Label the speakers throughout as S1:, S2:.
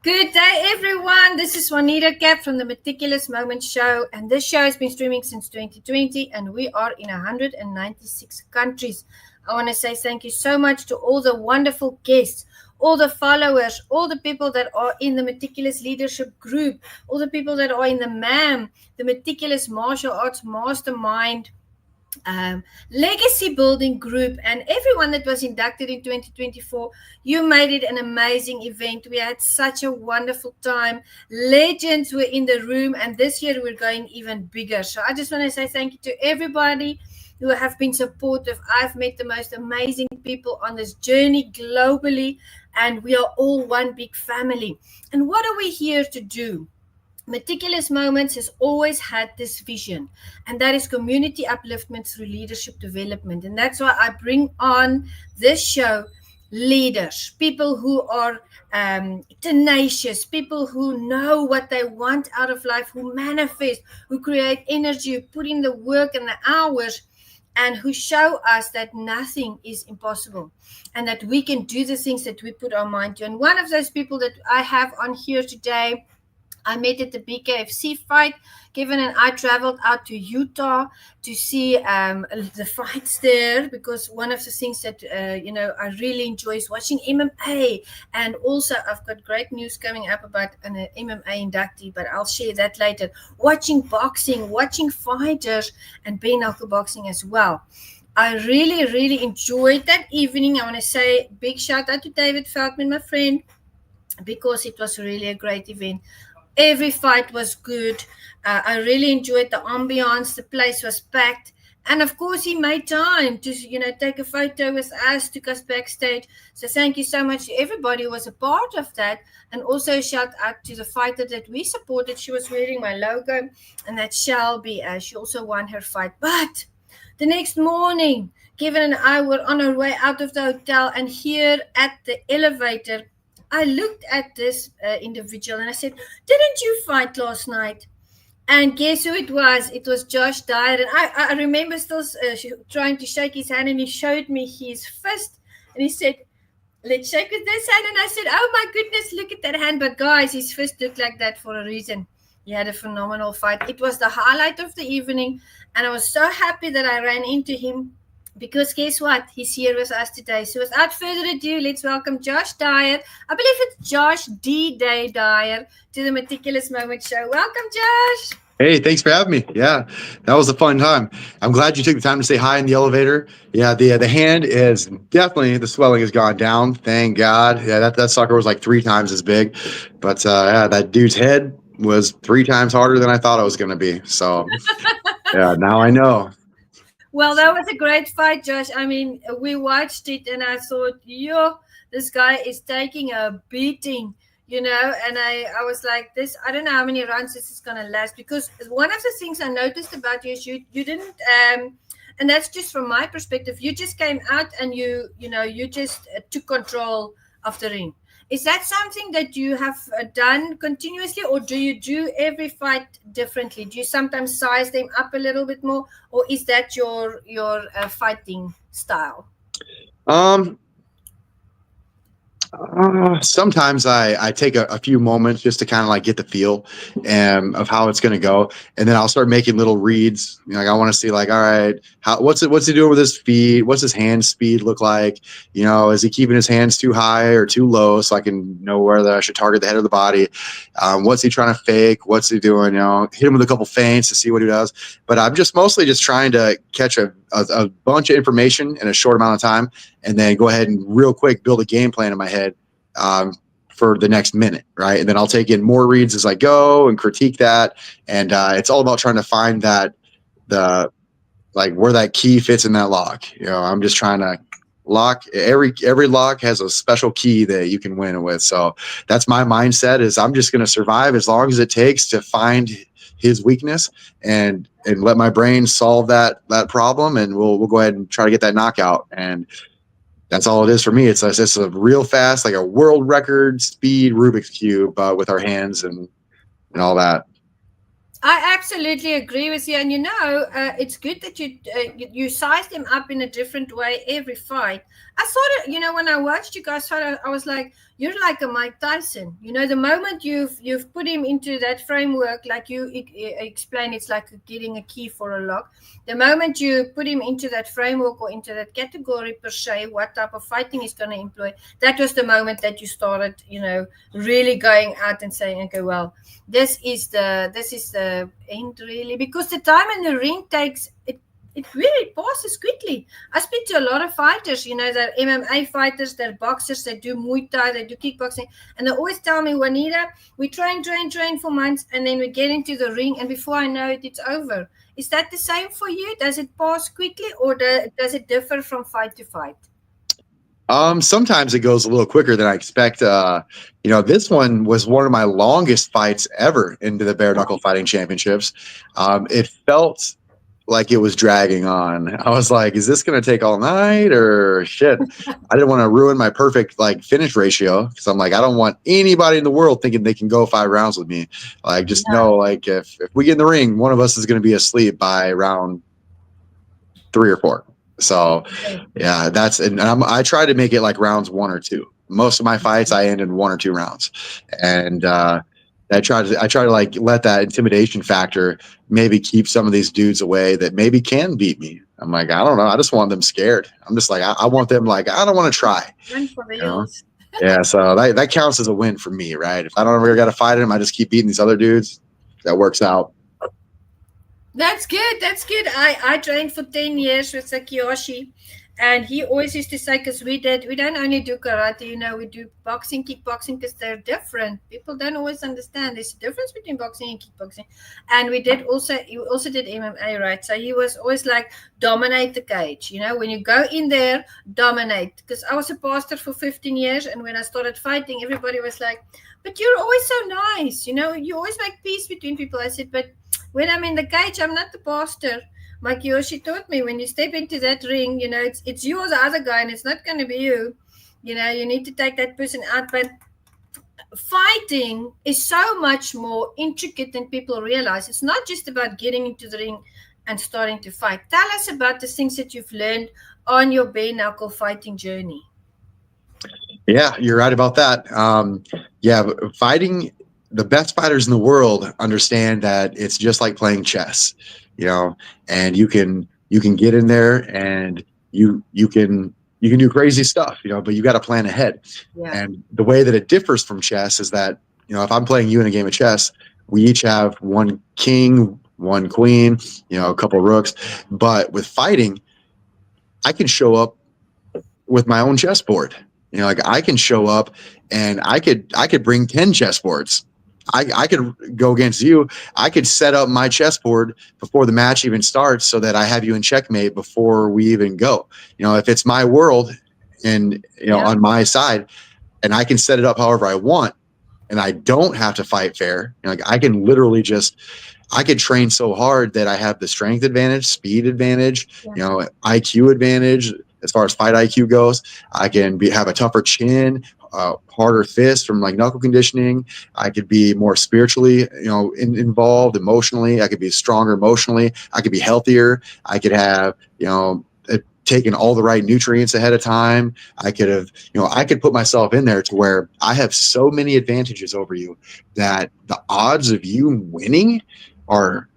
S1: Good day, everyone. This is Juanita Kapp from the Meticulous Moments show, and this show has been streaming since 2020, and we are in 196 countries. I want to say thank you so much to all the wonderful guests, all the followers, all the people that are in the Meticulous Leadership Group, all the people that are in the MAM, the Meticulous Martial Arts Mastermind, legacy building group, and everyone that was inducted in 2024. You made it an amazing event. We had such a wonderful time. Legends were in the room, and this year we're going even bigger. So I just want to say thank you to everybody who have been supportive. I've met the most amazing people on this journey globally, and we are all one big family. And what are we here to do? Meticulous Moments has always had this vision, and that is community upliftment through leadership development. And that's why I bring on this show leaders, people who are tenacious, people who know what they want out of life, who manifest, who create energy, who put in the work and the hours, and who show us that nothing is impossible and that we can do the things that we put our mind to. And one of those people that I have on here today, I met at the BKFC fight. Kevin and I traveled out to Utah to see the fights there, because one of the things that, I really enjoy is watching MMA. And also I've got great news coming up about an MMA inductee, but I'll share that later. Watching boxing, watching fighters, and bare knuckle boxing as well. I really, really enjoyed that evening. I want to say big shout out to David Feldman, my friend, because it was really a great event. Every fight was good. I really enjoyed the ambiance. The place was packed. And of course, he made time to, take a photo with us, took us backstage. So thank you so much to everybody who was a part of that. And also a shout out to the fighter that we supported. She was wearing my logo, and that's Shelby. She also won her fight. But the next morning, Kevin and I were on our way out of the hotel, and here at the elevator, I looked at this individual and I said, "Didn't you fight last night?" And guess who it was? It was Josh Dyer. And I remember still trying to shake his hand, and he showed me his fist and he said, "Let's shake with this hand." And I said, "Oh my goodness, look at that hand." But guys, his fist looked like that for a reason. He had a phenomenal fight. It was the highlight of the evening, and I was so happy that I ran into him, because guess what? He's here with us today. So without further ado, let's welcome Josh Dyer. I believe it's Josh D-Day Dyer to the Meticulous Moments show. Welcome, Josh.
S2: Hey, thanks for having me. Yeah, that was a fun time. I'm glad you took the time to say hi in the elevator. Yeah, the hand is definitely, the swelling has gone down. Thank God. Yeah, that sucker was like 3 times as big. But yeah, that dude's head was 3 times harder than I thought it was going to be. So yeah, now I know.
S1: Well, that was a great fight, Josh. I mean, we watched it and I thought, this guy is taking a beating, and I was like, I don't know how many rounds this is going to last, because one of the things I noticed about you is you didn't, and that's just from my perspective, you just came out and you just took control of the ring. Is that something that you have done continuously, or do you do every fight differently? Do you sometimes size them up a little bit more, or is that your fighting style?
S2: Sometimes I take a few moments just to kind of like get the feel of how it's going to go, and then I'll start making little reads. Like I want to see, like, all right, what's he doing with his feet? What's his hand speed look like? Is he keeping his hands too high or too low, so I can know whether I should target the head of the body? What's he trying to fake? What's he doing? Hit him with a couple feints to see what he does. But I'm just mostly just trying to catch a bunch of information in a short amount of time, and then go ahead and real quick build a game plan in my head for the next minute, right? And then I'll take in more reads as I go and critique that. And it's all about trying to find where that key fits in that lock. I'm just trying to lock. Every lock has a special key that you can win with. So that's my mindset, is I'm just going to survive as long as it takes to find his weakness and let my brain solve that problem. And we'll go ahead and try to get that knockout. And that's all it is for me. It's a real fast, like a world record speed Rubik's Cube, with our hands and all that.
S1: I absolutely agree with you. And it's good that you size them up in a different way every fight. I thought, when I watched you guys fight, I was like, you're like a Mike Tyson. You know, the moment you've put him into that framework, like you explain, it's like getting a key for a lock. The moment you put him into that framework or into that category per se, what type of fighting he's going to employ, that was the moment that you started, you know, really going out and saying, okay, well, this is the end really, because the time in the ring takes it. It really passes quickly. I speak to a lot of fighters, you know, they're MMA fighters, they're boxers, they do Muay Thai, they do kickboxing, and they always tell me, Juanita, we train for months, and then we get into the ring, and before I know it, it's over. Is that the same for you? Does it pass quickly, or does it differ from fight to fight?
S2: Sometimes it goes a little quicker than I expect. This one was one of my longest fights ever into the bare knuckle fighting championships. It felt like it was dragging on. I was like, is this going to take all night or shit? I didn't want to ruin my perfect like finish ratio, because I'm like, I don't want anybody in the world thinking they can go 5 rounds with me. Like, just know, like, if we get in the ring, one of us is going to be asleep by round 3 or 4. So yeah, I try to make it like rounds 1 or 2. Most of my fights I end in 1 or 2 rounds, and I try to like let that intimidation factor maybe keep some of these dudes away that maybe can beat me. I'm like, I don't know. I just want them scared. I'm just like, I want them like, I don't want to try.
S1: Run for the
S2: You know?
S1: hills.
S2: Yeah, so that counts as a win for me, right? If I don't ever got to fight him, I just keep beating these other dudes. That works out.
S1: That's good. That's good. I trained for 10 years with Sakiyoshi, and he always used to say, because we don't only do karate, you know, we do boxing, kickboxing, because they're different. People don't always understand there's a difference between boxing and kickboxing. And he also did MMA, right? So he was always like, dominate the cage. You know, when you go in there, dominate. Because I was a pastor for 15 years, and when I started fighting, everybody was like, but you're always so nice. You know, you always make peace between people. I said, but when I'm in the cage, I'm not the pastor. Mike Yoshi taught me, when you step into that ring, you know, it's you or the other guy, and it's not going to be you. You know, you need to take that person out. But fighting is so much more intricate than people realize. It's not just about getting into the ring and starting to fight. Tell us about the things that you've learned on your bare knuckle fighting journey.
S2: Yeah, you're right about that. Fighting, the best fighters in the world understand that it's just like playing chess, you know, and you can get in there and you can do crazy stuff, you know, but you got to plan ahead. Yeah. And the way that it differs from chess is that, you know, if I'm playing you in a game of chess, we each have one king, one queen, you know, a couple of rooks. But with fighting, I can show up with my own chessboard. You know, like I can show up and I could bring 10 chessboards. I could go against you. I could set up my chessboard before the match even starts so that I have you in checkmate before we even go. You know, if it's my world and, you know, on my side, and I can set it up however I want, and I don't have to fight fair. You know, like I can literally I could train so hard that I have the strength advantage, speed advantage, you know, IQ advantage. As far as fight IQ goes, I can have a tougher chin, harder fist from like knuckle conditioning. I could be more spiritually, you know, involved emotionally. I could be stronger emotionally. I could be healthier. I could have, you know, taken all the right nutrients ahead of time. I could have, you know, I could put myself in there to where I have so many advantages over you that the odds of you winning are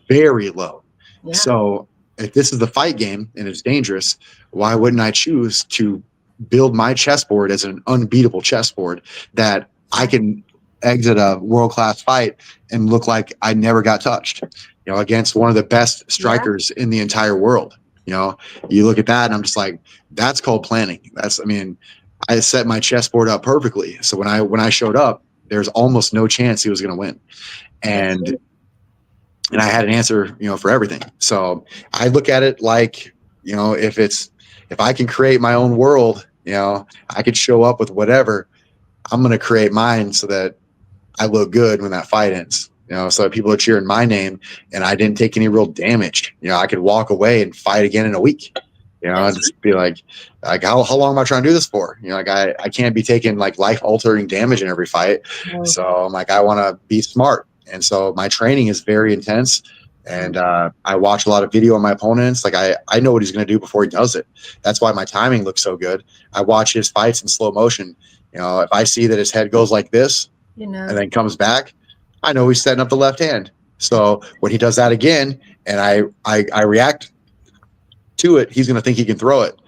S2: very low. Yeah. So if this is the fight game and it's dangerous, why wouldn't I choose to build my chessboard as an unbeatable chessboard that I can exit a world-class fight and look like I never got touched, you know, against one of the best strikers in the entire world. You know, you look at that and I'm just like, that's called planning. I set my chessboard up perfectly. So when I showed up, there's almost no chance he was going to win. And I had an answer, you know, for everything. So I look at it like, you know, if I can create my own world, you know, I could show up with whatever. I'm going to create mine so that I look good when that fight ends, you know, so people are cheering my name and I didn't take any real damage. You know, I could walk away and fight again in a week, you know, and just be like how long am I trying to do this for? You know, like I can't be taking like life altering damage in every fight. So I'm like, I want to be smart. And so my training is very intense, and I watch a lot of video on my opponents. Like I know what he's going to do before he does it. That's why my timing looks so good. I watch his fights in slow motion, If I see that his head goes like this
S1: You know.
S2: and then comes back, I know he's setting up the left hand. So when he does that again, and I react to it, he's going to think he can throw it,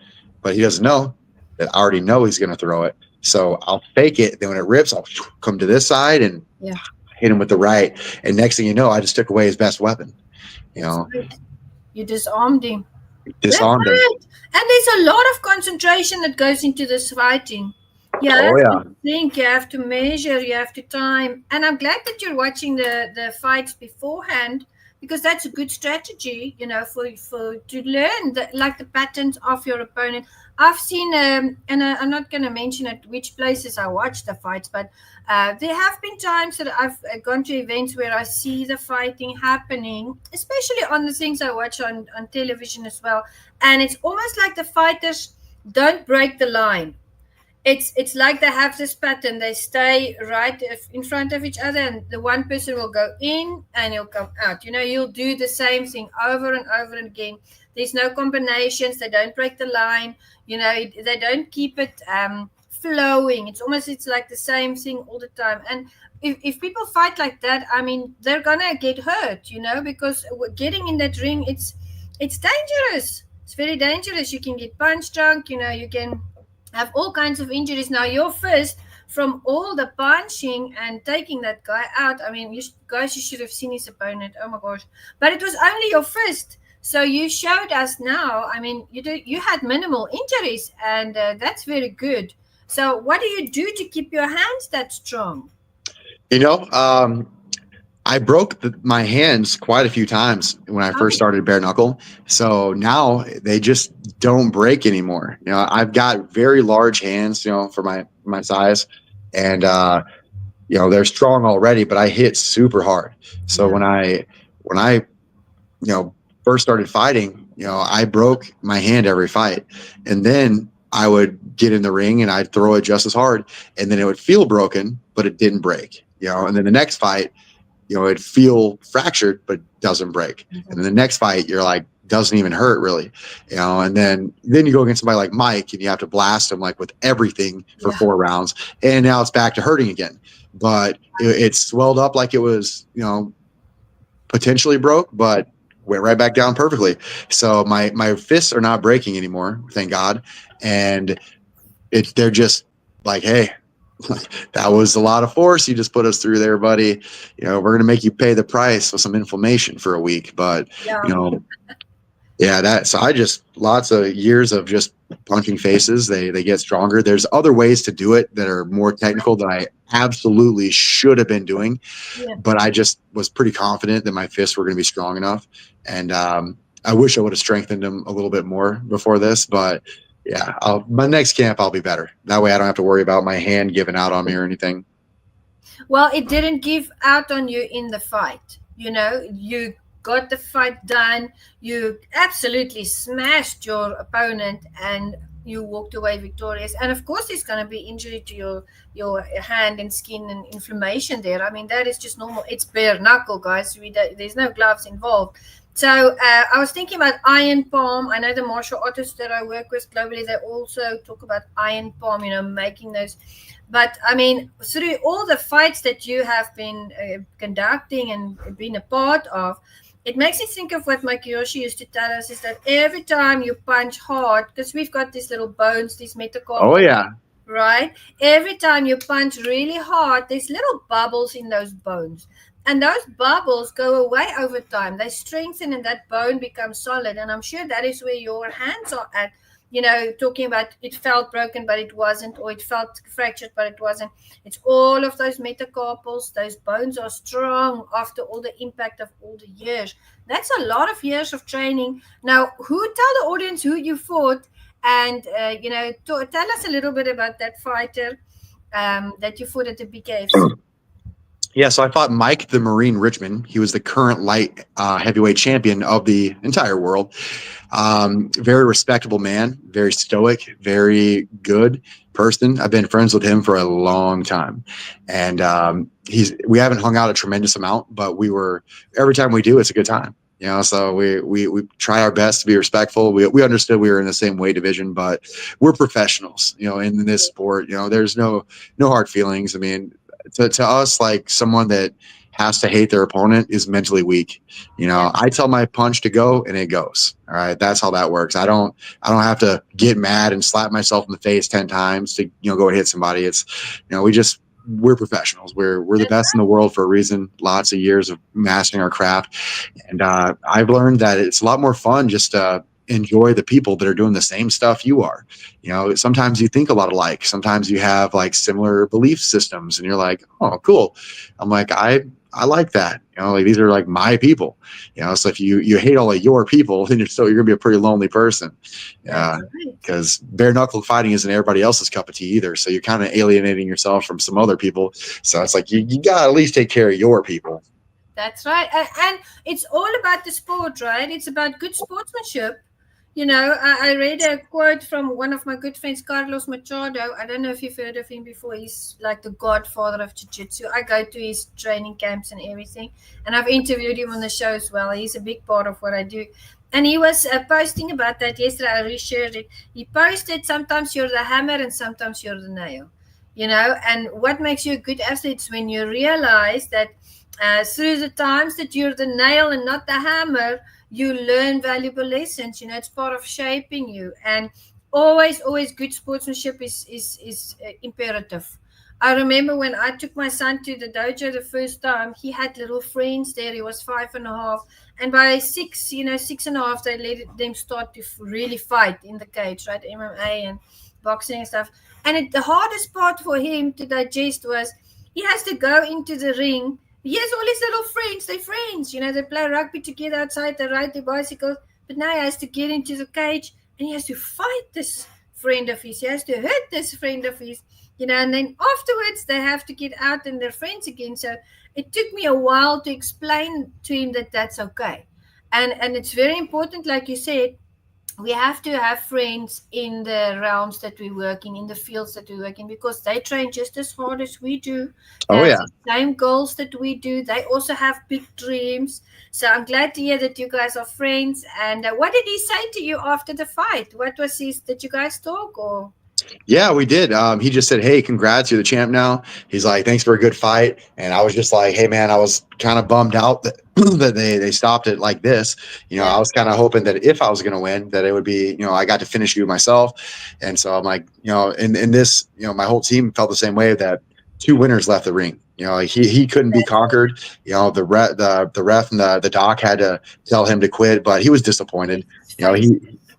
S2: but he doesn't know that I already know he's going to throw it. So I'll fake it. Then when it rips, I'll come to this side and
S1: Yeah.
S2: hit him with the right. And next thing you know, I just took away his best weapon.
S1: That's right. You disarmed him. That's
S2: Disarmed him.
S1: right. And there's a lot of concentration that goes into this fighting. You have
S2: Oh, yeah.
S1: to think, you have to measure, you have to time. And I'm glad that you're watching the fights beforehand, because that's a good strategy, for to learn the patterns of your opponent. I've seen, and I'm not going to mention at which places I watch the fights, but there have been times that I've gone to events where I see the fighting happening, especially on the things I watch on television as well. And it's almost like the fighters don't break the line. It's like they have this pattern. They stay right in front of each other, and the one person will go in and he'll come out. You'll do the same thing over and over again. There's no combinations. They don't break the line. They don't keep it flowing. It's like the same thing all the time. And if people fight like that, I mean, they're gonna get hurt. Because getting in that ring, it's dangerous. It's very dangerous. You can get punch drunk. You can have all kinds of injuries. Now, your fist, from all the punching and taking that guy out, I mean, you should have seen his opponent. Oh my gosh! But it was only your fist. So you showed us now. I mean, you had minimal injuries, and that's very good. So what do you do to keep your hands that strong?
S2: I broke my hands quite a few times when I first started bare knuckle. So now they just don't break anymore. I've got very large hands, for my size, and they're strong already, but I hit super hard. So when I first started fighting, I broke my hand every fight, and then I would get in the ring and I'd throw it just as hard, and then it would feel broken, but it didn't break. And then the next fight, it'd feel fractured, but doesn't break. Mm-hmm. And then the next fight, you're like, doesn't even hurt really, and then you go against somebody like Mike and you have to blast him like with everything for 4 rounds. And now it's back to hurting again, but it swelled up like it was, potentially broke, but went right back down perfectly. So my fists are not breaking anymore, thank God. And they're just like, hey, that was a lot of force you just put us through there, buddy. We're going to make you pay the price with some inflammation for a week. But, so I just, lots of years of just punching faces. They get stronger. There's other ways to do it that are more technical that I absolutely should have been doing. Yeah. But I just was pretty confident that my fists were going to be strong enough. And I wish I would have strengthened them a little bit more before this, but yeah, my next camp, I'll be better. That way I don't have to worry about my hand giving out on me or anything.
S1: Well, it didn't give out on you in the fight. You got the fight done. You absolutely smashed your opponent and you walked away victorious. And of course, there's going to be injury to your hand and skin and inflammation there. I mean, that is just normal. It's bare knuckle, guys. There's no gloves involved. So I was thinking about iron palm. I know the martial artists that I work with globally, they also talk about iron palm, making those. But I mean, through all the fights that you have been conducting and been a part of, it makes me think of what my Kiyoshi used to tell us, is that every time you punch hard, because we've got these little bones, these metacarpals.
S2: Oh, yeah.
S1: Right? Every time you punch really hard, there's little bubbles in those bones. And those bubbles go away over time. They strengthen and that bone becomes solid. And I'm sure that is where your hands are at, talking about it felt broken, but it wasn't, or it felt fractured, but it wasn't. It's all of those metacarpals. Those bones are strong after all the impact of all the years. That's a lot of years of training. Now, tell the audience who you fought and, tell us a little bit about that fighter that you fought at the BKFC.
S2: Yeah, so I fought Mike the Marine Richmond. He was the current light heavyweight champion of the entire world. Very respectable man, very stoic, very good person. I've been friends with him for a long time. And we haven't hung out a tremendous amount, but every time we do, it's a good time. So we try our best to be respectful. We understood we were in the same weight division, but we're professionals, in this sport. There's no hard feelings. I mean, to us, like someone that has to hate their opponent is mentally weak.
S1: Yeah.
S2: I tell my punch to go and it goes. All right. That's how that works. I don't have to get mad and slap myself in the face 10 times to, go and hit somebody. It's, we're professionals. We're the
S1: That's
S2: best in the world for a reason. Lots of years of mastering our craft. And I've learned that it's a lot more fun just to enjoy the people that are doing the same stuff you are. Sometimes you think a lot alike. Sometimes you have like similar belief systems and you're like, oh, cool. I'm like, I like that. Like these are like my people. So if you hate all of your people, then you're gonna be a pretty lonely person.
S1: that's right.
S2: Because bare knuckle fighting isn't everybody else's cup of tea either. So you're kind of alienating yourself from some other people. So it's like you gotta at least take care of your people.
S1: That's right. And it's all about the sport, right? It's about good sportsmanship. I read a quote from one of my good friends, Carlos Machado. I don't know if you've heard of him before. He's like the godfather of jiu-jitsu. I go to his training camps and everything. And I've interviewed him on the show as well. He's a big part of what I do. And he was posting about that yesterday. I reshared it. He posted, sometimes you're the hammer and sometimes you're the nail. And what makes you a good athlete is when you realize that through the times that you're the nail and not the hammer, you learn valuable lessons. It's part of shaping you. And always good sportsmanship is imperative. I remember when I took my son to the dojo the first time, he had little friends there. He was 5.5. And by 6.5, they let them start to really fight in the cage, right? MMA and boxing and stuff. And the hardest part for him to digest was he has to go into the ring. He has all his little friends. They're friends. They play rugby together outside. They ride their bicycles. But now he has to get into the cage and he has to fight this friend of his. He has to hurt this friend of his. And then afterwards they have to get out and they're friends again. So it took me a while to explain to him that that's okay. And it's very important, like you said, we have to have friends in the realms that we work in the fields that we work in, because they train just as hard as we do. They
S2: Oh
S1: have
S2: yeah.
S1: the same goals that we do. They also have big dreams. So I'm glad to hear that you guys are friends. And what did he say to you after the fight? What was his? Did you guys talk or?
S2: Yeah, we did. He just said, "Hey, congrats, you're the champ now." He's like, "Thanks for a good fight." And I was just like, "Hey, man, I was kind of bummed out that that they stopped it like this. I
S1: Yeah.
S2: was kind of hoping that if I was going to win, that it would be, I got to finish you myself." And so I'm like, in this, my whole team felt the same way, that two winners left the ring. Like he couldn't be conquered. The ref and the doc had to tell him to quit, but he was disappointed.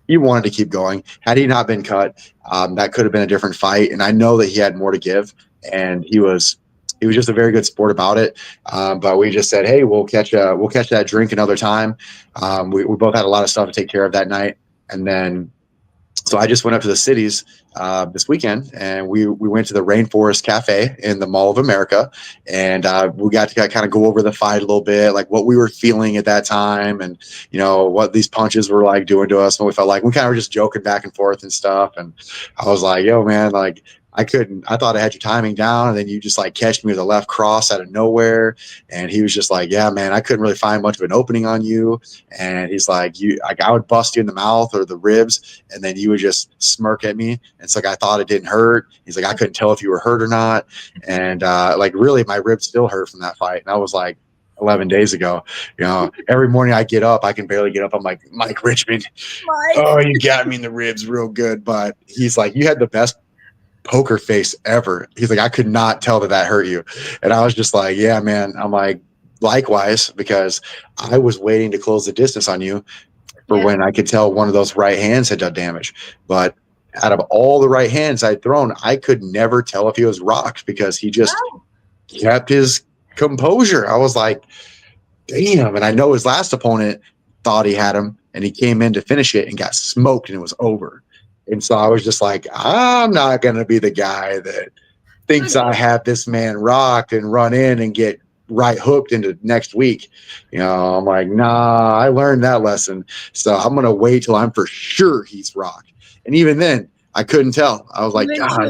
S2: He wanted to keep going. Had he not been cut, that could have been a different fight. And I know that he had more to give, and he was just a very good sport about it. But we just said, hey, we'll catch that drink another time. We both had a lot of stuff to take care of that night, and then so I just went up to the cities this weekend, and we went to the Rainforest Cafe in the Mall of America, and we got to kind of go over the fight a little bit, like what we were feeling at that time, and what these punches were like doing to us. And we felt like we kind of were just joking back and forth and stuff. And I was like, "Yo, man, like I thought I had your timing down, and then you just like catch me with a left cross out of nowhere." And he was just like, "Yeah, man, I couldn't really find much of an opening on you." And he's like, I would bust you in the mouth or the ribs, and then you would just smirk at me. And it's like, I thought it didn't hurt. He's like, I couldn't tell if you were hurt or not. And like, really, my ribs still hurt from that fight. And I was like, 11 days ago, every morning I get up, I can barely get up. I'm like, Mike Richmond, oh, you got me in the ribs real good. But he's like, you had the best poker face ever. He's like, I could not tell that hurt you. And I was just like, yeah, man. I'm like, likewise, because I was waiting to close the distance on you for when I could tell one of those right hands had done damage. But out of all the right hands I'd thrown, I could never tell if he was rocked, because he just kept his composure. I was like, damn. And I know his last opponent thought he had him, and he came in to finish it and got smoked, and it was over. And so I was just like, I'm not going to be the guy that thinks I have this man rocked and run in and get right hooked into next week. I'm like, nah, I learned that lesson. So I'm going to wait till I'm for sure he's rocked. And even then, I couldn't tell. I was like, God,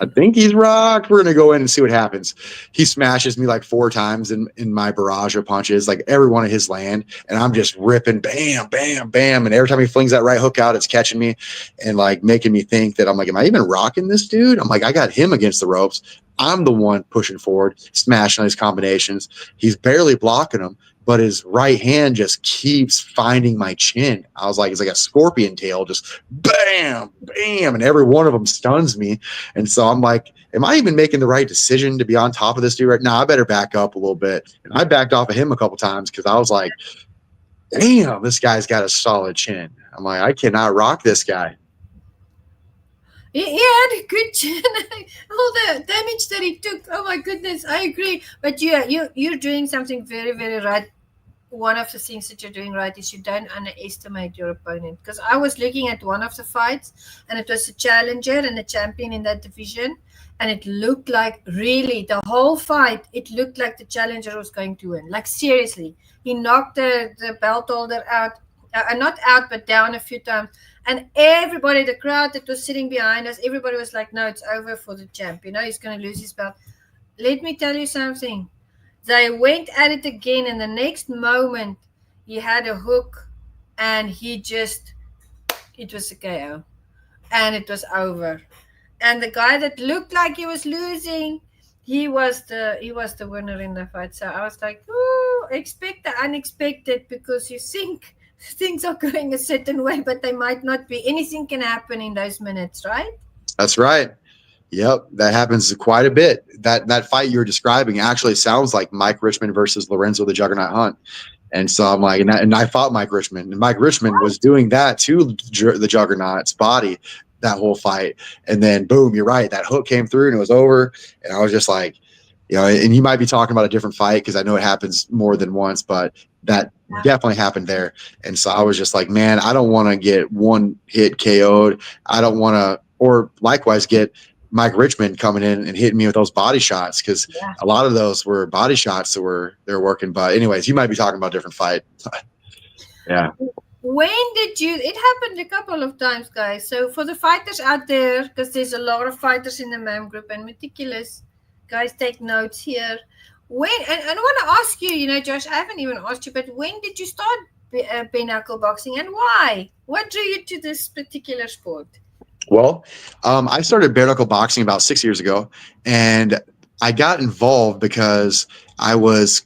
S2: I think he's rocked. We're gonna go in and see what happens. He smashes me like 4 times in my barrage of punches, like every one of his land, and I'm just ripping, bam, bam, bam. And every time he flings that right hook out, it's catching me and like making me think that I'm like, am I even rocking this dude? I'm like, I got him against the ropes. I'm the one pushing forward, smashing on these combinations. He's barely blocking them, but his right hand just keeps finding my chin. I was like, it's like a scorpion tail, just bam, bam, and every one of them stuns me. And so I'm like, am I even making the right decision to be on top of this dude right now? I better back up a little bit. And I backed off of him a couple times because I was like, damn, this guy's got a solid chin. I'm like, I cannot rock this guy.
S1: He had a good chin. All the damage that he took. Oh my goodness, I agree. But yeah, you're doing something very, very right. One of the things that you're doing right is you don't underestimate your opponent. Because I was looking at one of the fights, and it was a challenger and a champion in that division, and it looked like really the whole fight. It looked like the challenger was going to win. Like seriously, he knocked the belt holder out, not out but down a few times. And everybody, the crowd that was sitting behind us, everybody was like, "No, it's over for the champ. You know, he's going to lose his belt." Let me tell you something. They went at it again, and the next moment he had a hook, and it was a KO, and it was over. And the guy that looked like he was losing, he was the winner in the fight. So I was like, "Ooh, expect the unexpected," because you think things are going a certain way, but they might not be. Anything can happen in those minutes, right?
S2: That's right. Yep, that happens quite a bit. That fight you're describing actually sounds like Mike Richmond versus Lorenzo the Juggernaut Hunt. And so I'm like, and I fought Mike Richmond, and Mike Richmond was doing that to the Juggernaut's body that whole fight. And then boom, you're right, that hook came through and it was over. And I was just like, and you might be talking about a different fight because I know it happens more than once, but that definitely happened there. And so I was just like, man, I don't want to get one hit KO'd. I don't want to, or likewise get Mike Richmond coming in and hitting me with those body shots, because a lot of those were body shots that they're working. But anyways, you might be talking about a different fight. Yeah.
S1: When did you? It happened a couple of times, guys. So for the fighters out there, because there's a lot of fighters in the MAM group and Meticulous, guys, take notes here. When and I want to ask you, Josh, I haven't even asked you, but when did you start bare knuckle boxing, and why? What drew you to this particular sport?
S2: Well, I started bare knuckle boxing about 6 years ago, and I got involved because I was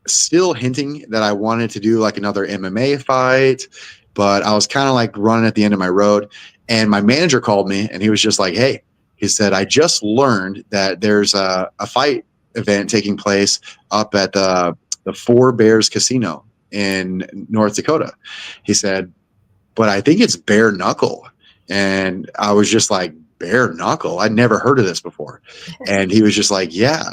S2: still hinting that I wanted to do like another MMA fight, but I was kind of like running at the end of my road. And my manager called me, and he was just like, "Hey," he said, "I just learned that there's a fight event taking place up at the Four Bears Casino in North Dakota." He said, "But I think it's bare knuckle." And I was just like, bare knuckle? I'd never heard of this before. And he was just like, yeah.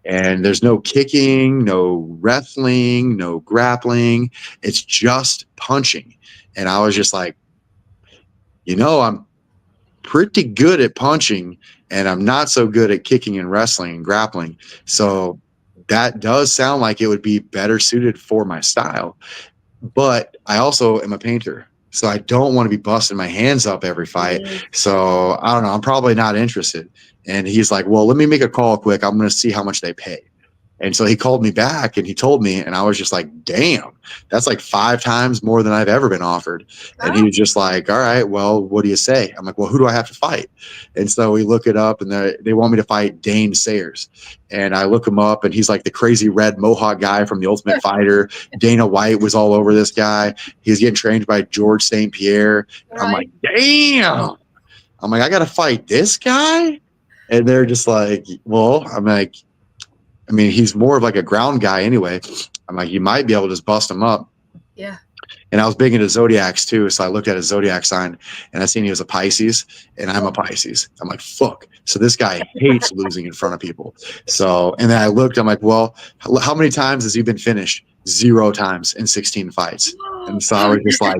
S2: And there's no kicking, no wrestling, no grappling. It's just punching. And I was just like, I'm pretty good at punching, and I'm not so good at kicking and wrestling and grappling. So that does sound like it would be better suited for my style. But I also am a painter, so I don't want to be busting my hands up every fight. So I don't know. I'm probably not interested. And he's like, well, let me make a call quick. I'm going to see how much they pay. And so he called me back and he told me, and I was just like, damn, that's like 5 times more than I've ever been offered. And he was just like, all right, well, what do you say? I'm like, well, who do I have to fight? And so we look it up, and they want me to fight Dane Sayers. And I look him up, and he's like the crazy red mohawk guy from The Ultimate Fighter. Dana White was all over this guy. He's getting trained by George St. Pierre. Right. I'm like, damn. I'm like, I got to fight this guy? And they're just like, well, I'm like, I mean, he's more of like a ground guy anyway. I'm like, you might be able to just bust him up.
S1: Yeah.
S2: And I was big into zodiacs too. So I looked at his zodiac sign, and I seen he was a Pisces, and I'm a Pisces. I'm like, fuck. So this guy hates losing in front of people. So, and then I looked, I'm like, well, how many times has he been finished? 0 times in 16 fights. And so I was just like,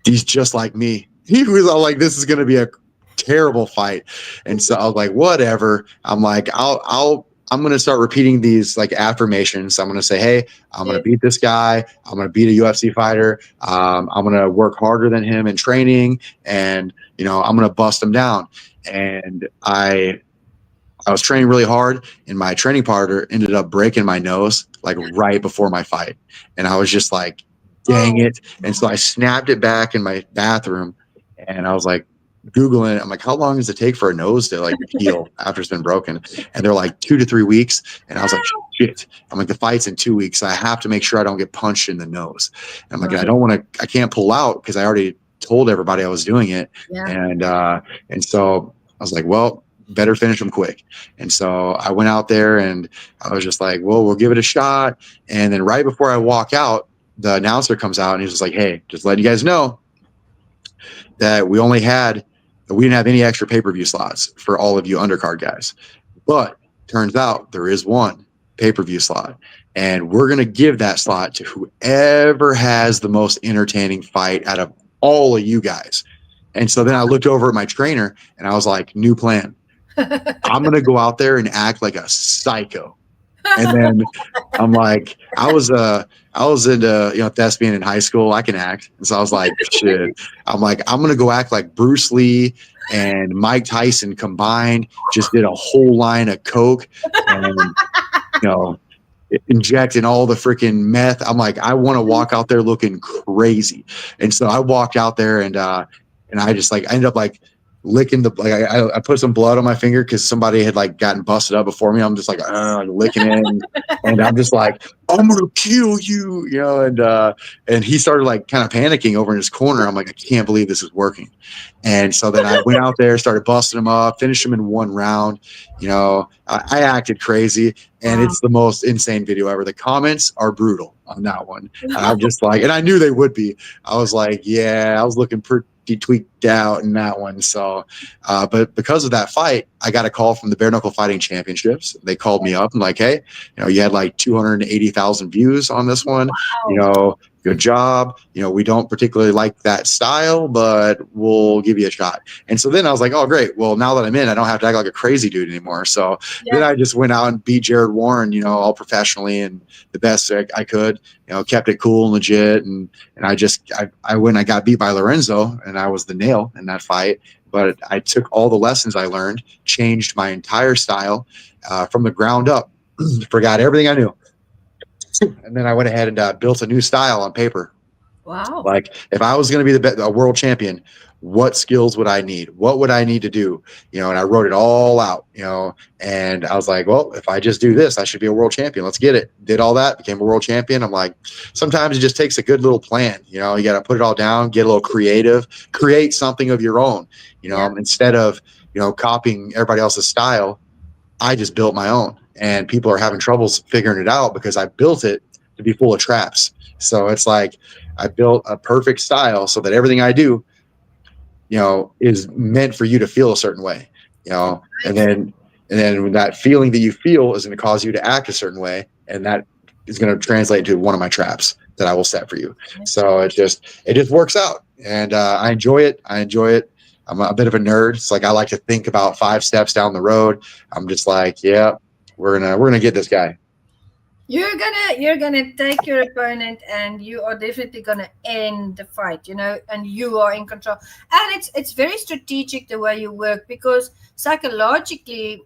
S2: he's just like me. He was all like, this is going to be a terrible fight. And so I was like, whatever. I'm like, I'll I'm going to start repeating these like affirmations. I'm going to say, hey, I'm going to
S1: Yes.
S2: beat this guy. I'm going to beat a UFC fighter. I'm going to work harder than him in training, and I'm going to bust him down. And I was training really hard, and my training partner ended up breaking my nose like right before my fight. And I was just like, dang
S1: Oh,
S2: it. And so I snapped it back in my bathroom, and I was like, Googling it. I'm like, how long does it take for a nose to like heal after it's been broken? And they're like 2 to 3 weeks. And I was like, shit. I'm like, the fight's in 2 weeks. So I have to make sure I don't get punched in the nose. And I'm like, I
S1: right.
S2: don't want to, I can't pull out because I already told everybody I was doing it.
S1: Yeah.
S2: And so I was like, well, better finish them quick. And so I went out there and I was just like, well, we'll give it a shot. And then right before I walk out, the announcer comes out and he's just like, hey, just letting you guys know that we didn't have any extra pay-per-view slots for all of you undercard guys. But turns out there is one pay-per-view slot. And we're going to give that slot to whoever has the most entertaining fight out of all of you guys. And so then I looked over at my trainer and I was like, new plan. I'm going to go out there and act like a psycho. And then I'm like, I was into thespian in high school. I can act, and so I was like, shit. I'm like, I'm gonna go act like Bruce Lee and Mike Tyson combined. Just did a whole line of coke, and you know, injecting all the freaking meth. I'm like, I want to walk out there looking crazy, and so I walked out there and I just like I ended up like licking the like I put some blood on my finger because somebody had like gotten busted up before me. I'm just like licking it, and I'm just like I'm gonna kill you, and he started like kind of panicking over in his corner. I'm like, I can't believe this is working, and so then I went out there, started busting him up, finished him in one round. I acted crazy, and
S1: Wow.
S2: it's the most insane video ever. The comments are brutal on that one. And I'm just like, and I knew they would be. I was like, yeah, I was looking pretty tweaked out in that one. So, but because of that fight, I got a call from the Bare Knuckle Fighting Championships. They called me up and like, hey, you had like 280,000 views on this one.
S1: Wow.
S2: Good job. We don't particularly like that style, but we'll give you a shot. And so then I was like, oh, great. Well, now that I'm in, I don't have to act like a crazy dude anymore. So then
S1: Yeah.
S2: I just went out and beat Jared Warren, all professionally and the best I could, kept it cool and legit. And I went, I got beat by Lorenzo and I was the nail in that fight. But I took all the lessons I learned, changed my entire style from the ground up, forgot everything I knew. And then I went ahead and built a new style on paper.
S1: Wow.
S2: Like if I was going to be a world champion, what skills would I need? What would I need to do? And I wrote it all out, and I was like, well, if I just do this, I should be a world champion. Let's get it. Did all that, became a world champion. I'm like, sometimes it just takes a good little plan. You got to put it all down, get a little creative, create something of your own,
S1: Yeah.
S2: instead of, copying everybody else's style. I just built my own, and people are having troubles figuring it out because I built it to be full of traps. So it's like I built a perfect style so that everything I do, is meant for you to feel a certain way, and then that feeling that you feel is going to cause you to act a certain way, and that is going to translate to one of my traps that I will set for you. So it just works out, and I enjoy it. I'm a bit of a nerd. It's like I like to think about 5 steps down the road. I'm just like, yeah, we're gonna get this guy.
S1: You're gonna take your opponent and you are definitely gonna end the fight, and you are in control. And it's very strategic the way you work, because psychologically,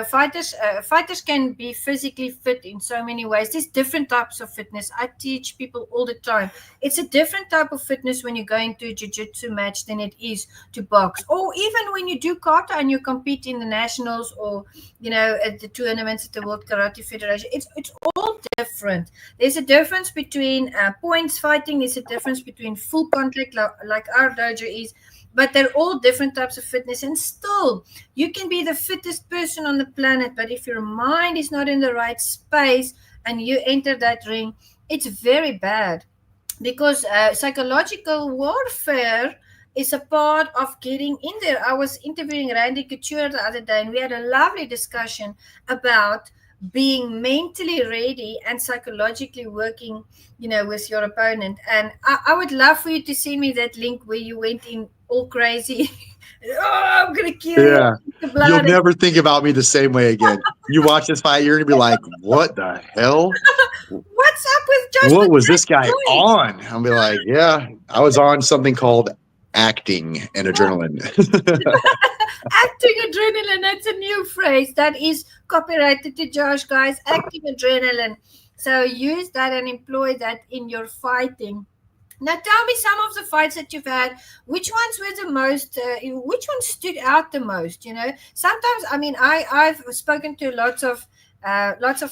S1: fighters can be physically fit in so many ways. There's different types of fitness. I teach people all the time. It's a different type of fitness when you go into a jiu-jitsu match than it is to box, or even when you do kata and you compete in the nationals, or at the tournaments at the World Karate Federation. It's all different. There's a difference between points fighting. There's a difference between full contact, like our dojo is. But they're all different types of fitness, and still, you can be the fittest person on the planet, but if your mind is not in the right space and you enter that ring, it's very bad, because psychological warfare is a part of getting in there. I was interviewing Randy Couture the other day, and we had a lovely discussion about being mentally ready and psychologically working, with your opponent. And I would love for you to send me that link where you went in all crazy. Oh, I'm gonna kill you.
S2: Yeah.
S1: The
S2: You'll
S1: blood.
S2: never think about me the same way again. You watch this fight, you're gonna be like, what the hell?
S1: What's up with Josh?
S2: What
S1: But
S2: was this
S1: that's
S2: guy
S1: great.
S2: on? I'll be like, yeah, I was on something called acting and adrenaline.
S1: Acting adrenaline. That's a new phrase that is copyrighted to Josh, guys. Acting adrenaline. So use that and employ that in your fighting. Now, tell me some of the fights that you've had. Which ones were the most? Which ones stood out the most? You know, sometimes I mean, I've spoken to lots of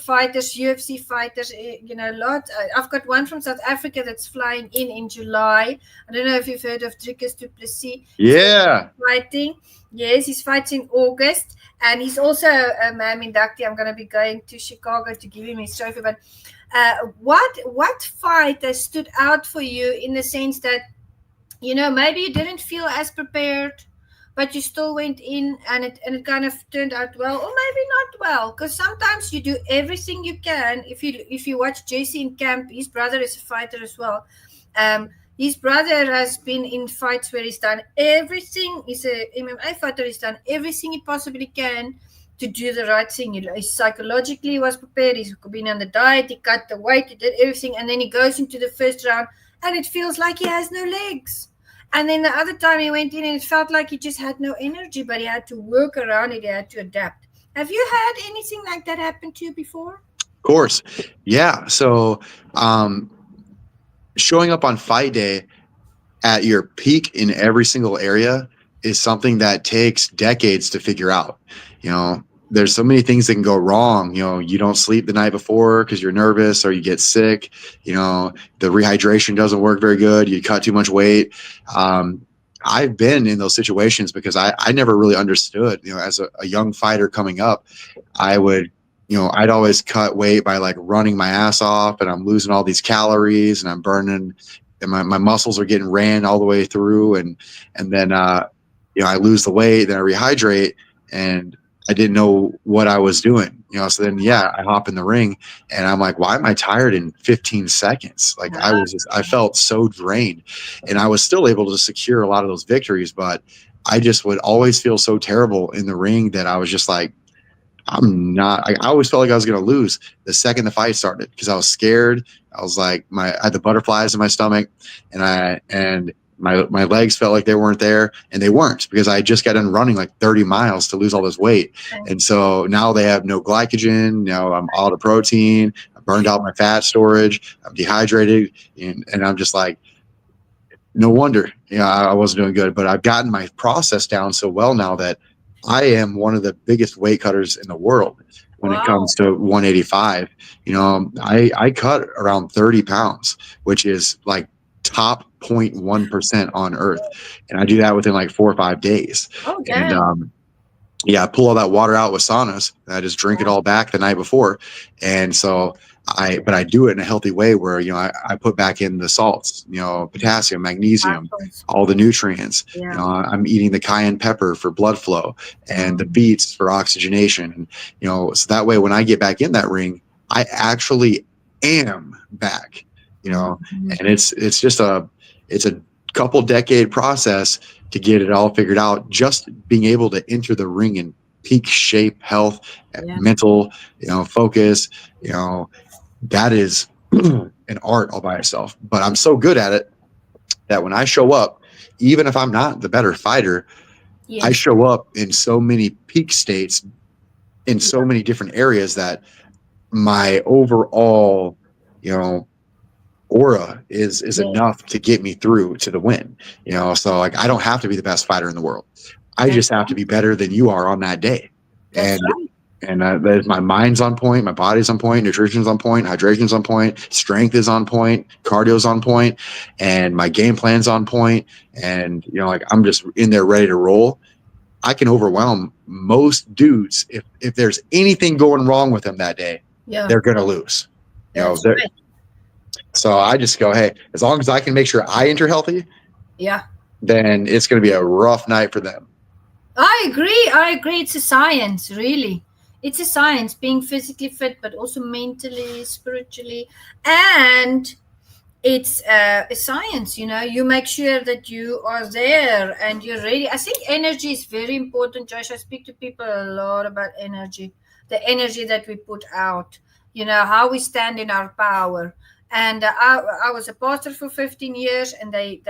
S1: fighters, UFC fighters. You know, I've got one from South Africa that's flying in July. I don't know if you've heard of Dricus du Plessis. He's
S2: Yeah.
S1: fighting. Yes, he's fighting in August, and he's also a MAM inductee. I'm going to be going to Chicago to give him his trophy, but what fight has stood out for you in the sense that maybe you didn't feel as prepared, but you still went in and it kind of turned out well, or maybe not well, because sometimes you do everything you can. If you watch Jesse in camp, his brother is a fighter as well. His brother has been in fights where he's done everything. He's a MMA fighter. He's done everything he possibly can to do the right thing. He psychologically was prepared. He's been on the diet. He cut the weight. He did everything, and then he goes into the first round, and it feels like he has no legs. And then the other time he went in, and it felt like he just had no energy, but he had to work around it. He had to adapt. Have you had anything like that happen to you before?
S2: Of course. Yeah. So showing up on fight day at your peak in every single area is something that takes decades to figure out. There's so many things that can go wrong. You don't sleep the night before because you're nervous, or you get sick. The rehydration doesn't work very good. You cut too much weight. I've been in those situations because I never really understood. As a young fighter coming up, I would, I'd always cut weight by like running my ass off, and I'm losing all these calories, and I'm burning, and my muscles are getting ran all the way through, and then I lose the weight, then I rehydrate, and I didn't know what I was doing. So then I hop in the ring, and I'm like, why am I tired in 15 seconds? Like I felt so drained, and I was still able to secure a lot of those victories, but I just would always feel so terrible in the ring that I was just like, I always felt like I was going to lose the second the fight started, because I was scared. I was like, I had the butterflies in my stomach, and my legs felt like they weren't there, and they weren't, because I just got done running like 30 miles to lose all this weight. And so now they have no glycogen. I'm out of protein. I burned out my fat storage. I'm dehydrated. And I'm just like, no wonder, I wasn't doing good, but I've gotten my process down so well now that I am one of the biggest weight cutters in the world when it comes to 185. I cut around 30 pounds, which is like top 0.1% on earth. And I do that within like 4 or 5 days.
S1: Oh,
S2: And
S1: damn.
S2: I pull all that water out with saunas, and I just drink it all back the night before. And so but I do it in a healthy way where, I put back in the salts, potassium, magnesium, all the nutrients.
S1: Yeah.
S2: I'm eating the cayenne pepper for blood flow, and the beets for oxygenation. And, so that way, when I get back in that ring, I actually am back, and it's just it's a couple decade process to get it all figured out. Just being able to enter the ring in peak shape, health, mental, focus, that is an art all by itself. But I'm so good at it that when I show up, even if I'm not the better fighter, I show up in so many peak states in so many different areas that my overall, aura is enough to get me through to the win. So like, I don't have to be the best fighter in the world. I just have to be better than you are on that day.
S1: That's right.
S2: And my mind's on point, my body's on point, nutrition's on point, hydration's on point, strength is on point, cardio's on point, and my game plan's on point. And, like, I'm just in there ready to roll. I can overwhelm most dudes. If there's anything going wrong with them that day, they're going to lose. Right. So I just go, hey, as long as I can make sure I enter healthy, then it's going to be a rough night for them.
S1: I agree. It's a science, really. It's a science, being physically fit, but also mentally, spiritually, and it's a science. You make sure that you are there and you're ready. I think energy is very important, Josh. I speak to people a lot about energy, the energy that we put out, how we stand in our power. And I was a pastor for 15 years, and they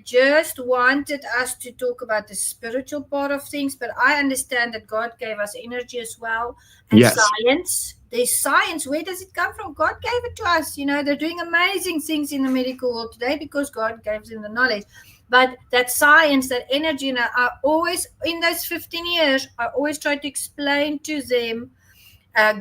S1: just wanted us to talk about the spiritual part of things, but I understand that God gave us energy as well, and
S2: Yes.
S1: science. There's science. Where does it come from? God gave it to us. They're doing amazing things in the medical world today because God gave them the knowledge. But that science, that energy, and I always, in those 15 years, I always try to explain to them,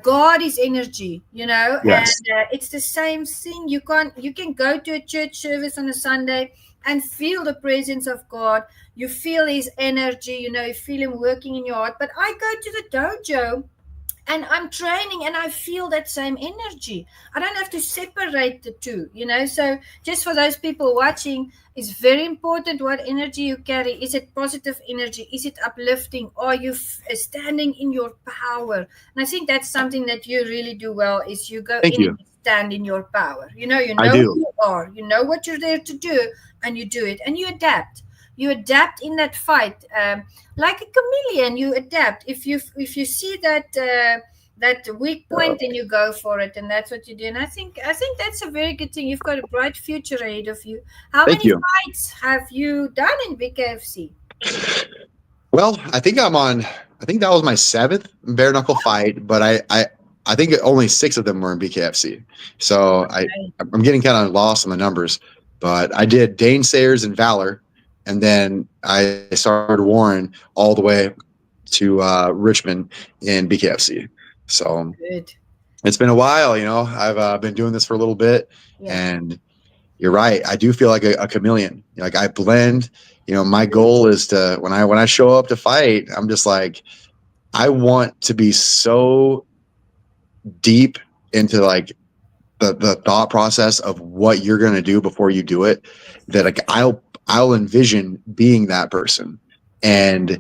S1: God is energy, and
S2: Yes.
S1: it's the same thing. You can go to a church service on a Sunday and feel the presence of God. You feel His energy, you feel Him working in your heart. But I go to the dojo and I'm training and I feel that same energy. I don't have to separate the two, So, just for those people watching, it's very important what energy you carry. Is it positive energy? Is it uplifting? Are you standing in your power? And I think that's something that you really do well, is you go
S2: Thank
S1: in and
S2: you.
S1: you stand in your power. You
S2: I
S1: know who
S2: do.
S1: you are, you know what you're there to do, and you do it, and you adapt in that fight, like a chameleon. You adapt. If you see that weak point, then you go for it, and that's what you do. And I think that's a very good thing. You've got a bright future ahead of you. How
S2: Thank
S1: many
S2: you.
S1: fights have you done in BKFC?
S2: Well, I think that was my seventh bare knuckle fight, but I think only six of them were in BKFC. So
S1: Okay.
S2: I'm getting kind of lost on the numbers, but I did Dane Sayers and Valor, and then I started Warren all the way to Richmond in BKFC. So
S1: Good.
S2: it's been a while, I've been doing this for a little bit,
S1: Yeah.
S2: and you're right. I do feel like a chameleon. Like I blend. My goal is to when I show up to fight, I'm just like I want to be so deep into like the thought process of what you're going to do before you do it that like I'll envision being that person, and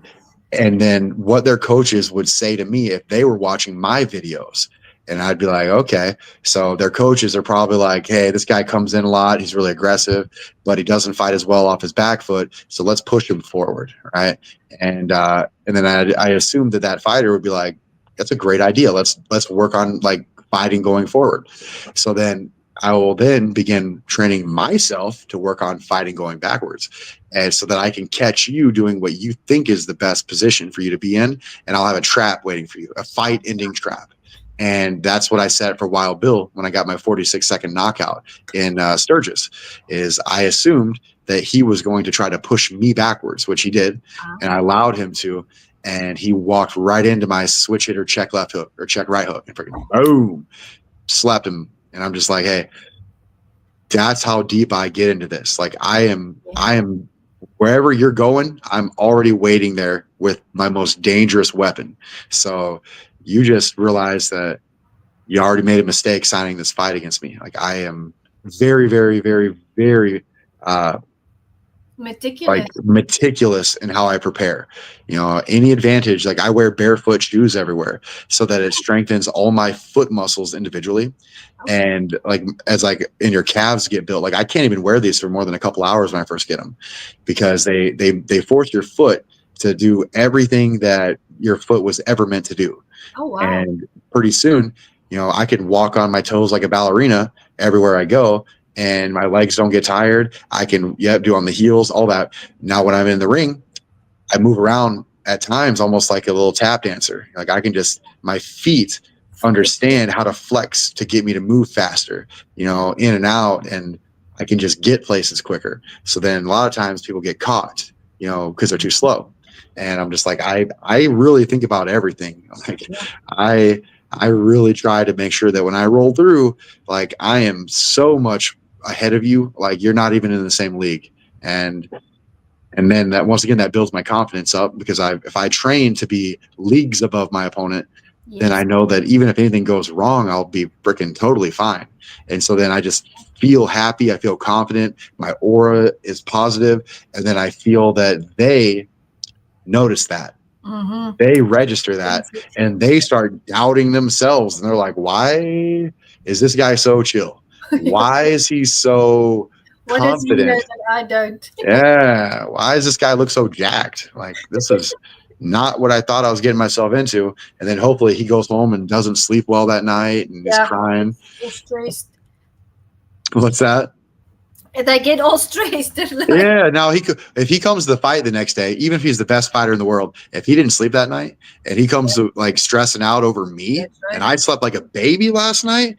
S2: then what their coaches would say to me if they were watching my videos. And I'd be like, okay. So their coaches are probably like, hey, this guy comes in a lot. He's really aggressive, but he doesn't fight as well off his back foot. So let's push him forward. Right. And then I assumed that fighter would be like, that's a great idea. Let's work on like fighting going forward. So then I will then begin training myself to work on fighting going backwards, and so that I can catch you doing what you think is the best position for you to be in, and I'll have a trap waiting for you, a fight-ending trap. And that's what I set for Wild Bill when I got my 46-second knockout in Sturgis. Is I assumed that he was going to try to push me backwards, which he did, and I allowed him to. And he walked right into my switch hitter check left hook or check right hook, and freaking boom, slapped him. And I'm just like, hey, that's how deep I get into this. Like I am wherever you're going, I'm already waiting there with my most dangerous weapon. So you just realize that you already made a mistake signing this fight against me. Like I am very, very, very, very like
S1: Meticulous.
S2: meticulous in how I prepare. Any advantage, like I wear barefoot shoes everywhere so that it strengthens all my foot muscles individually.
S1: Okay.
S2: And like as like in your calves get built, like I can't even wear these for more than a couple hours when I first get them, because they force your foot to do everything that your foot was ever meant to do.
S1: Oh, wow.
S2: And pretty soon, I can walk on my toes like a ballerina everywhere I go, and my legs don't get tired. I can, do on the heels, all that. Now, when I'm in the ring, I move around at times almost like a little tap dancer. Like I can just, my feet understand how to flex to get me to move faster, in and out, and I can just get places quicker. So then a lot of times people get caught, because they're too slow. And I'm just like, I really think about everything. Like
S1: Yeah.
S2: I really try to make sure that when I roll through, like I am so much ahead of you, like you're not even in the same league. And then that once again that builds my confidence up, because if I train to be leagues above my opponent, then I
S1: Yes.
S2: know that even if anything goes wrong, I'll be freaking totally fine. And so then I just feel happy, I feel confident, my aura is positive, and then I feel that they notice that.
S1: Mm-hmm.
S2: They register that,
S1: Sense it.
S2: and they start doubting themselves, and they're like, why is this guy so chill? why is he so
S1: What does he know
S2: confident?
S1: that I don't?
S2: Yeah, why does this guy look so jacked? Like, this is not what I thought I was getting myself into. And then hopefully he goes home and doesn't sleep well that night and he's
S1: Yeah,
S2: crying.
S1: all stressed.
S2: What's that?
S1: And they get all stressed. They're like,
S2: Yeah, now he could, if he comes to the fight the next day, even if he's the best fighter in the world, if he didn't sleep that night and he comes to like stressing out over me
S1: that's
S2: and
S1: right.
S2: I slept like a baby last night,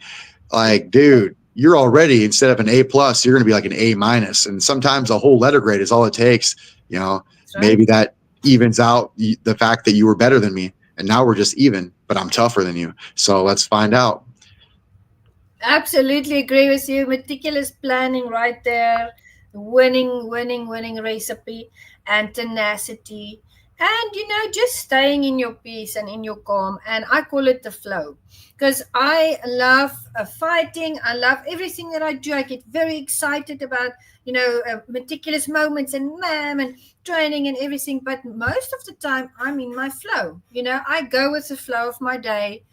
S2: like, dude, you're already, instead of an A plus, you're gonna be like an A minus. And sometimes a whole letter grade is all it takes. You know,
S1: That's right.
S2: maybe that evens out the fact that you were better than me. And now we're just even, but I'm tougher than you. So let's find out.
S1: Absolutely agree with you. Meticulous planning right there. Winning recipe and tenacity. And just staying in your peace and in your calm. And I call it the flow. Because I love fighting. I love everything that I do. I get very excited about, meticulous moments and and training and everything. But most of the time, I'm in my flow. I go with the flow of my day.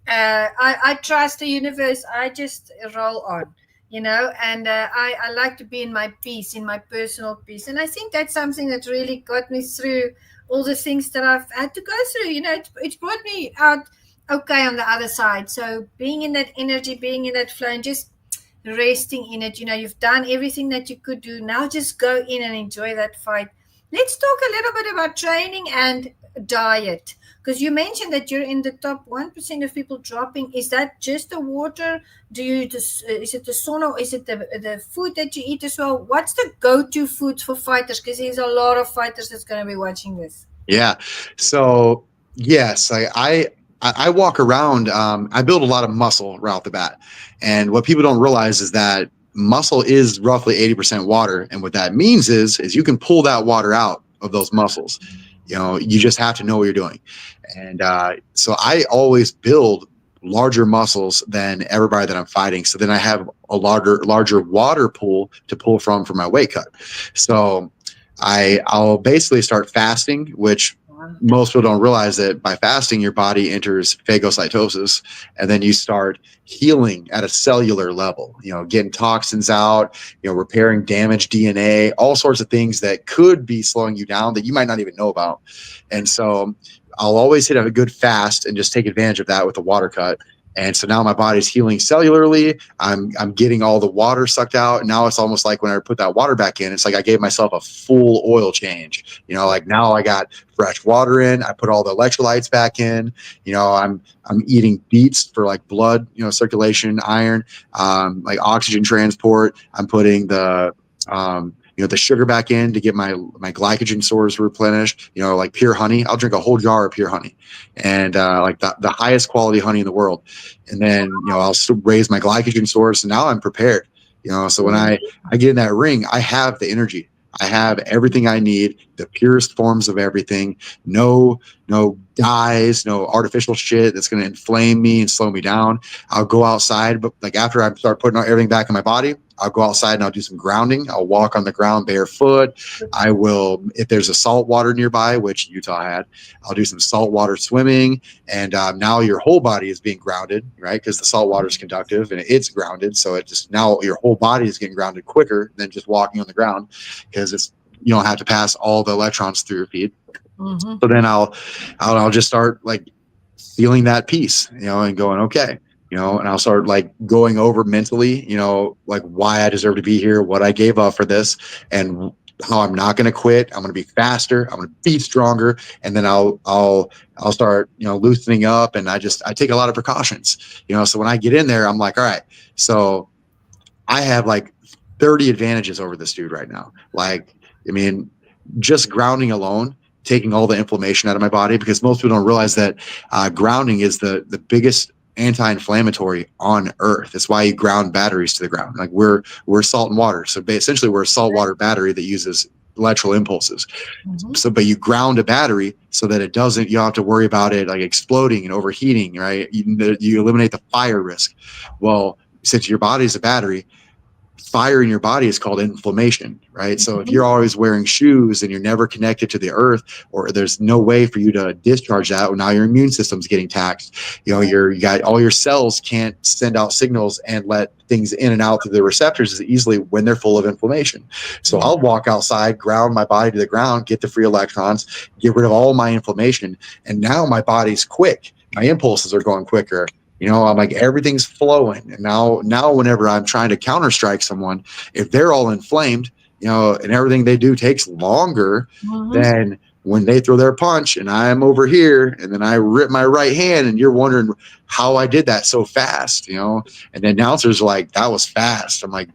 S1: I trust the universe. I just roll on, and I like to be in my peace, in my personal peace. And I think that's something that really got me through all the things that I've had to go through. It's brought me out okay on the other side. So being in that energy, being in that flow, and just resting in it. You've done everything that you could do. Now just go in and enjoy that fight. Let's talk a little bit about training and diet. Because you mentioned that you're in the top 1% of people dropping. Is that just the water? Is it the sauna, or is it the food that you eat as well? What's the go-to food for fighters? Because there's a lot of fighters that's going to be watching this.
S2: Yeah. So yes, I walk around. I build a lot of muscle right off the bat, and what people don't realize is that muscle is roughly 80% water, and what that means is you can pull that water out of those muscles. You just have to know what you're doing, and so I always build larger muscles than everybody that I'm fighting. So then I have a larger water pool to pull from for my weight cut. So I'll basically start fasting, which most people don't realize that by fasting, your body enters phagocytosis, and then you start healing at a cellular level, getting toxins out, repairing damaged DNA, all sorts of things that could be slowing you down that you might not even know about. And so I'll always hit a good fast and just take advantage of that with a water cut. And so now my body's healing cellularly. I'm getting all the water sucked out. And now it's almost like when I put that water back in, it's like I gave myself a full oil change. Like now I got fresh water in. I put all the electrolytes back in. I'm eating beets for like blood, circulation, iron, like oxygen transport. I'm putting the the sugar back in to get my glycogen stores replenished. Like pure honey. I'll drink a whole jar of pure honey, and like the highest quality honey in the world. And then I'll raise my glycogen stores. So now I'm prepared. So when I get in that ring, I have the energy. I have everything I need, the purest forms of everything. No dyes, no artificial shit that's going to inflame me and slow me down. I'll go outside, but like after I start putting everything back in my body, I'll go outside and I'll do some grounding. I'll walk on the ground barefoot. I will, if there's a salt water nearby, which Utah had, I'll do some saltwater swimming. And now your whole body is being grounded, right? Because the salt water is conductive and it's grounded. So it just, now your whole body is getting grounded quicker than just walking on the ground, because you don't have to pass all the electrons through your feet. Mm-hmm. So then I'll just start like feeling that peace, and going, okay. And I'll start like going over mentally, like why I deserve to be here, what I gave up for this, and how I'm not going to quit. I'm going to be faster. I'm going to be stronger. And then I'll start, loosening up, and I take a lot of precautions, so when I get in there, I'm like, all right, so I have like 30 advantages over this dude right now. Like, I mean, just grounding alone, taking all the inflammation out of my body, because most people don't realize that grounding is the biggest anti-inflammatory on earth. That's why you ground batteries to the ground. Like we're salt and water. So essentially we're a saltwater battery that uses electrical impulses. Mm-hmm. So, but you ground a battery so that you don't have to worry about it like exploding and overheating, right? You eliminate the fire risk. Well, since your body's a battery, fire in your body is called inflammation, right? So if
S1: Mhm.
S2: you're always wearing shoes and you're never connected to the earth, or there's no way for you to discharge that, well, now your immune system's getting taxed. You got all your cells can't send out signals and let things in and out through the receptors as easily when they're full of inflammation. So I'll walk outside, ground my body to the ground, get the free electrons, get rid of all my inflammation, and now my body's quick. My impulses are going quicker. I'm like, everything's flowing. And now whenever I'm trying to counterstrike someone, if they're all inflamed, and everything they do takes longer than when they throw their punch and I'm over here and then I rip my right hand and you're wondering how I did that so fast, and the announcers are like, that was fast. I'm like,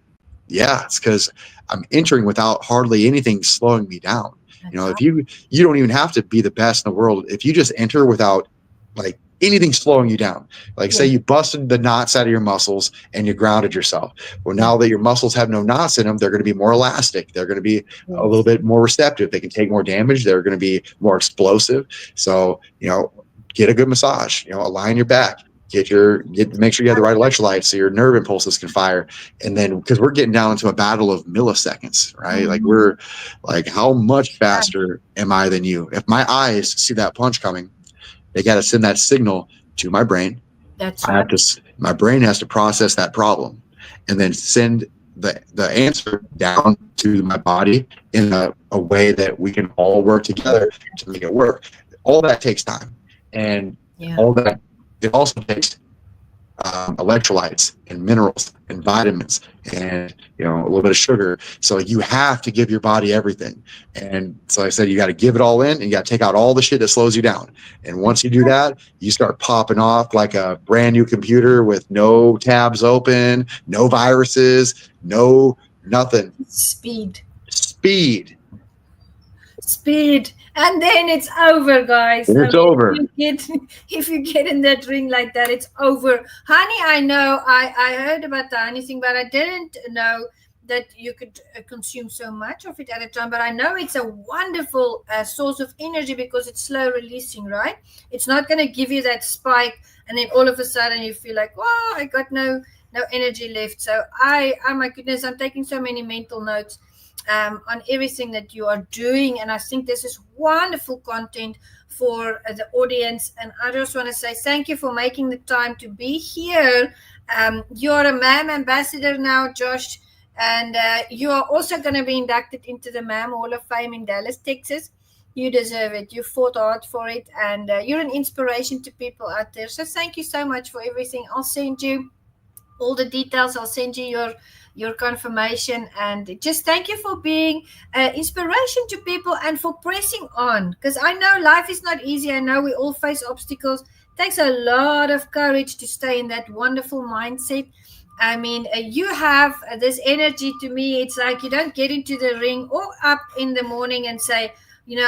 S2: yeah, it's because I'm entering without hardly anything slowing me down. If you don't even have to be the best in the world, if you just enter without like anything slowing you down, like say you busted the knots out of your muscles and you grounded yourself. Well, now that your muscles have no knots in them, they're going to be more elastic. They're going to be a little bit more receptive. They can take more damage. They're going to be more explosive. So, get a good massage, align your back, make sure you have the right electrolytes so your nerve impulses can fire. And then, because we're getting down into a battle of milliseconds, right? Like we're like, how much faster am I than you? If my eyes see that punch coming, they got to send that signal to my brain.
S1: That's right.
S2: My brain has to process that problem and then send the answer down to my body in a way that we can all work together to make it work. All that takes time, and all that, it also takes electrolytes and minerals and vitamins and a little bit of sugar. So you have to give your body everything. And so I said, you got to give it all in and you got to take out all the shit that slows you down. And once you do that, you start popping off like a brand new computer with no tabs open, no viruses, no nothing.
S1: Speed. And then it's over, guys.
S2: It's over.
S1: If you get in that ring like that, it's over. Honey, I know I heard about the honey thing, but I didn't know that you could consume so much of it at a time. But I know it's a wonderful source of energy because it's slow releasing, right? It's not going to give you that spike and then all of a sudden you feel like, oh, I got no energy left. So oh my goodness, I'm taking so many mental notes on everything that you are doing, and I think this is wonderful content for the audience. And I just want to say thank you for making the time to be here. You're a MAM ambassador now, Josh, and you are also going to be inducted into the MAM Hall of Fame in Dallas, Texas. You deserve it. You fought hard for it, and you're an inspiration to people out there. So thank you so much for everything. I'll send you all the details. I'll send you your confirmation, and just thank you for being inspiration to people and for pressing on, because I know life is not easy. I know we all face obstacles. It takes a lot of courage to stay in that wonderful mindset. I mean, you have this energy. To me, it's like you don't get into the ring or up in the morning and say,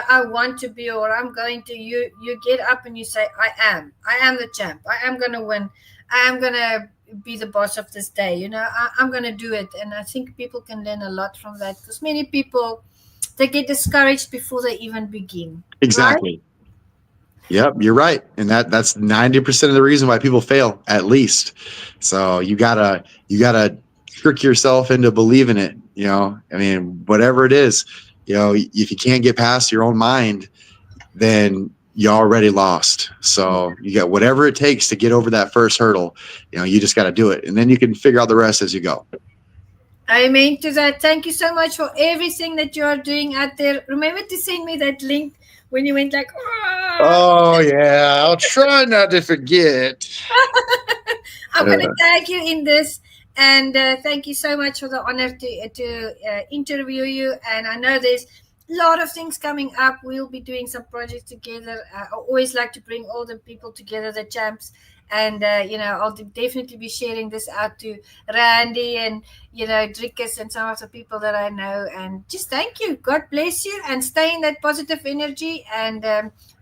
S1: I want to be, or I'm going to. You get up and you say, I am the champ. I am going to win. I am going to be the boss of this day. I'm going to do it. And I think people can learn a lot from that, because many people, they get discouraged before they even begin.
S2: Exactly.
S1: Right?
S2: Yep, you're right. And that's 90% of the reason why people fail, at least. So you gotta trick yourself into believing it. I mean, whatever it is, if you can't get past your own mind, then you already lost. So you got whatever it takes to get over that first hurdle. You just got to do it, and then you can figure out the rest as you go.
S1: Amen to that. Thank you so much for everything that you are doing out there. Remember to send me that link when you went like,
S2: oh yeah, I'll try not to forget.
S1: I'm going to tag you in this. And thank you so much for the honor to interview you. And I know there's a lot of things coming up. We'll be doing some projects together. I always like to bring all the people together, the champs. And, I'll definitely be sharing this out to Randy and, Drickus and some of the people that I know. And just thank you. God bless you, and stay in that positive energy. And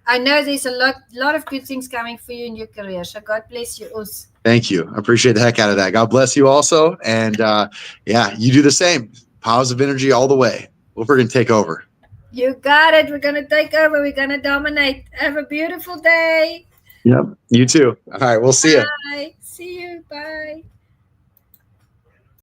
S1: I know there's a lot of good things coming for you in your career. So God bless you, Us.
S2: Thank you. I appreciate the heck out of that. God bless you also. And you do the same. Positive energy all the way. We're going to take over.
S1: You got it. We're going to take over. We're going to dominate. Have a beautiful day.
S2: Yep. You too. All right. We'll see you.
S1: Bye. See you. Bye.